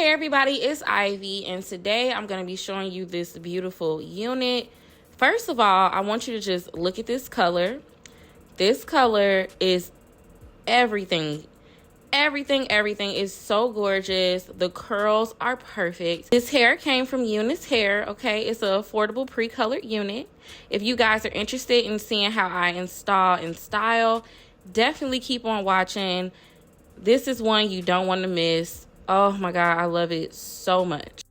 Hey everybody, it's Ivy, and today I'm going to be showing you this beautiful unit. First of all, I want you to just look at this color. This color is everything. Everything is so gorgeous. The curls are perfect. This hair came from UniceHair, okay? It's an affordable pre-colored unit. If you guys are interested in seeing how I install and style, definitely keep on watching. This is one you don't want to miss. Oh my God, I love it so much.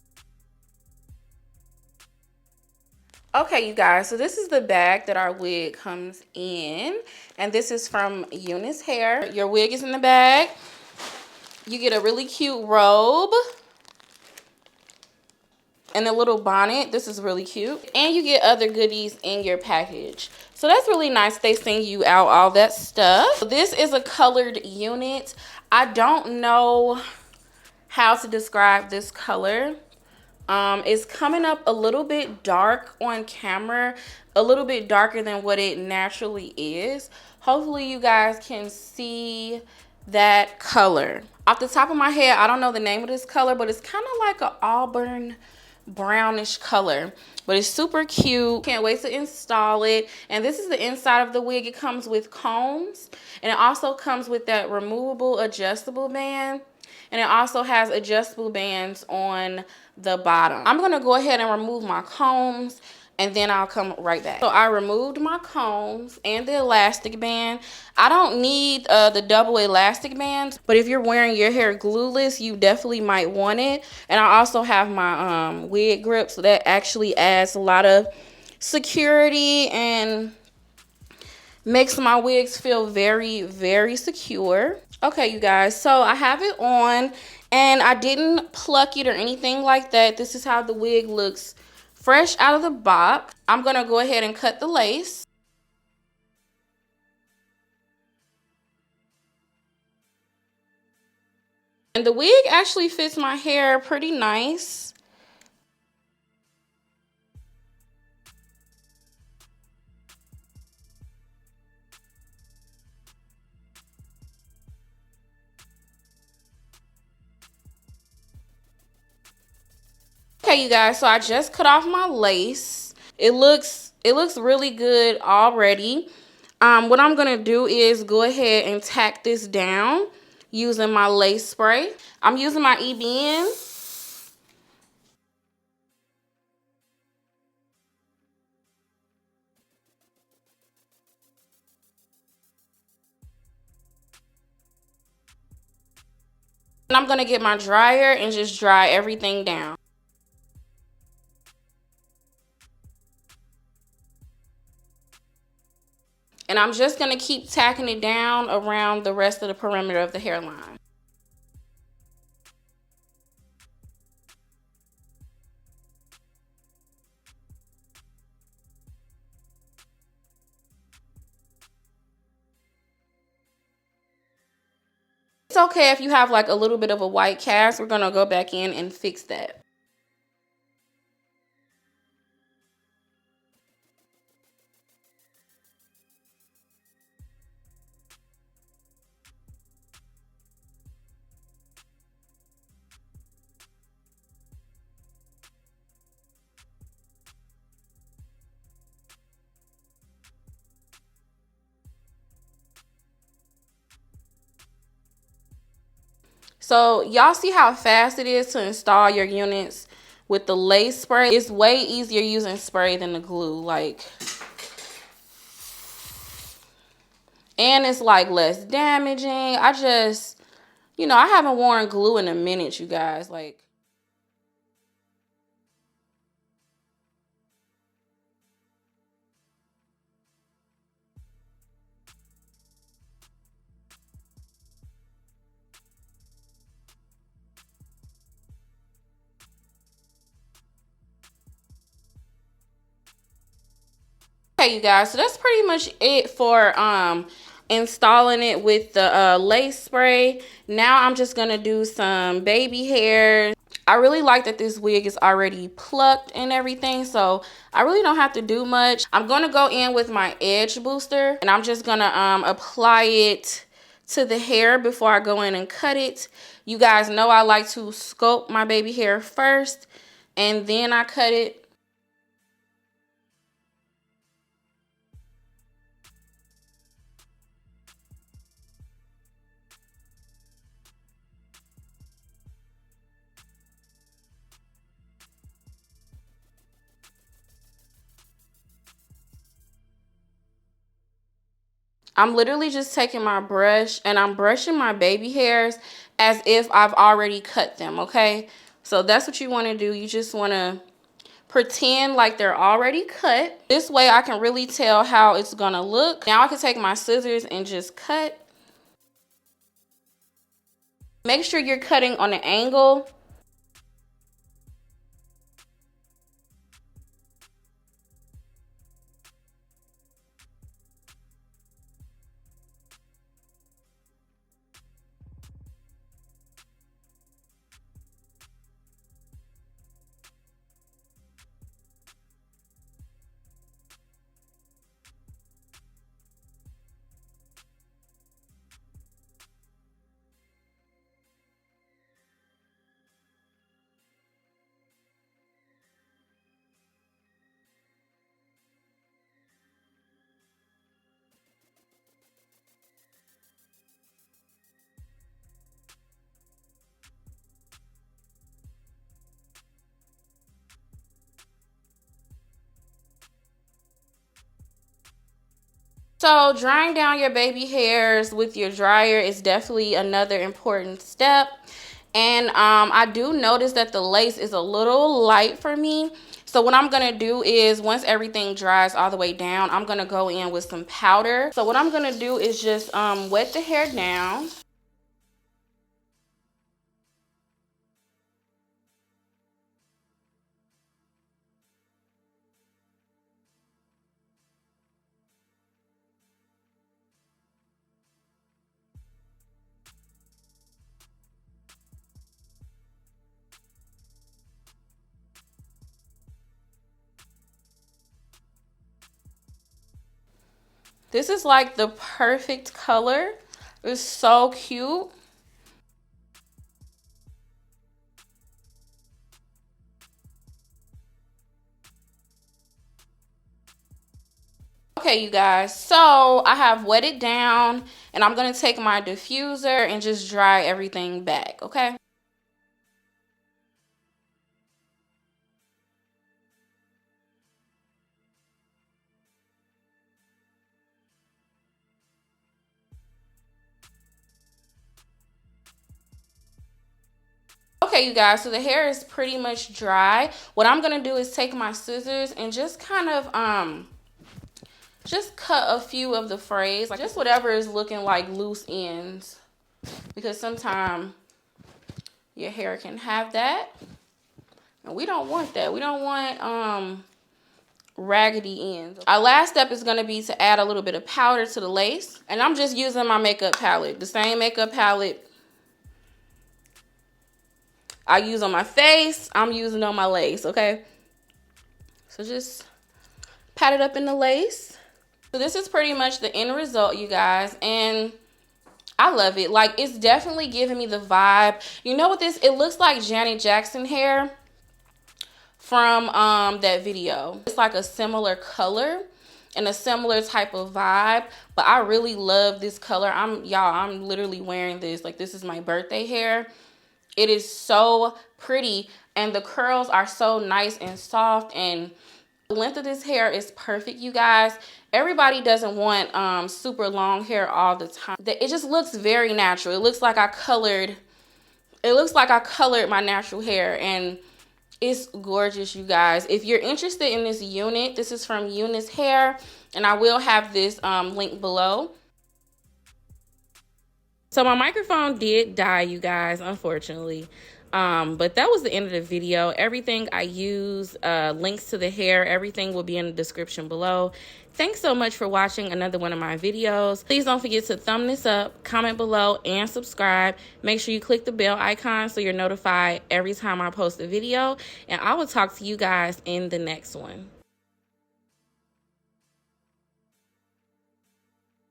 Okay, you guys, so this is the bag that our wig comes in, and this is from UniceHair. Your wig is in the bag. You get a really cute robe and a little bonnet. This is really cute. And you get other goodies in your package. So that's really nice. They send you out all that stuff. This is a colored unit. I don't know how to describe this color. It's coming up a little bit dark on camera, a little bit darker than what it naturally is. Hopefully you guys can see that color. Off the top of my head, I don't know the name of this color, but it's kind of like an auburn brownish color, but it's super cute. Can't wait to install it. And this is the inside of the wig. It comes with combs, and it also comes with that removable adjustable band. And it also has adjustable bands on the bottom. I'm gonna go ahead and remove my combs, and then I'll come right back. So I removed my combs and the elastic band. I don't need the double elastic bands, but if you're wearing your hair glueless, you definitely might want it. And I also have my wig grip, so that actually adds a lot of security and makes my wigs feel very, very secure. Okay, you guys, so I have it on, and I didn't pluck it or anything like that. This is how the wig looks fresh out of the box. I'm gonna go ahead and cut the lace. And the wig actually fits my hair pretty nice. Okay, you guys, so I just cut off my lace. It looks really good already. What I'm gonna do is go ahead and tack this down using my lace spray. I'm using my EBN. And I'm gonna get my dryer and just dry everything down. And I'm just gonna keep tacking it down around the rest of the perimeter of the hairline. It's okay if you have like a little bit of a white cast. We're gonna go back in and fix that. So y'all see how fast it is to install your units with the lace spray? It's way easier using spray than the glue, like, and it's like less damaging. I just, you know, I haven't worn glue in a minute, you guys, like. Okay, you guys, so that's pretty much it for installing it with the lace spray. Now I'm just gonna do some baby hairs. I really like that this wig is already plucked and everything, so I really don't have to do much. I'm gonna go in with my edge booster, and I'm just gonna apply it to the hair before I go in and cut it. You guys know I like to sculpt my baby hair first and then I cut it. I'm literally just taking my brush and I'm brushing my baby hairs as if I've already cut them, okay? So that's what you want to do. You just want to pretend like they're already cut. This way I can really tell how it's gonna look. Now I can take my scissors and just cut. Make sure you're cutting on an angle. So drying down your baby hairs with your dryer is definitely another important step. And I do notice that the lace is a little light for me. So what I'm gonna do is once everything dries all the way down, I'm gonna go in with some powder. So what I'm gonna do is just wet the hair down. This is like the perfect color. It's so cute. Okay, you guys, so I have wet it down and I'm gonna take my diffuser and just dry everything back, okay? Okay, you guys, so the hair is pretty much dry. What I'm gonna do is take my scissors and just kind of just cut a few of the frays, like just whatever is looking like loose ends, because sometimes your hair can have that and we don't want that. We don't want raggedy ends. Our last step is going to be to add a little bit of powder to the lace, and I'm just using my makeup palette, the same makeup palette I use on my face, I'm using on my lace, okay? So just pat it up in the lace. So this is pretty much the end result, you guys, and I love it. Like, it's definitely giving me the vibe. You know what this, it looks like Janet Jackson hair from that video. It's like a similar color and a similar type of vibe, but I really love this color. I'm literally wearing this. Like, this is my birthday hair. It is so pretty and the curls are so nice and soft, and the length of this hair is perfect, you guys. Everybody doesn't want super long hair all the time. It just looks very natural. It looks like I colored my natural hair, and it's gorgeous, you guys. If you're interested in this unit, this is from UniceHair, and I will have this link below. So my microphone did die, you guys, unfortunately. But that was the end of the video. Everything I use, links to the hair, everything will be in the description below. Thanks so much for watching another one of my videos. Please don't forget to thumb this up, comment below, and subscribe. Make sure you click the bell icon so you're notified every time I post a video. And I will talk to you guys in the next one.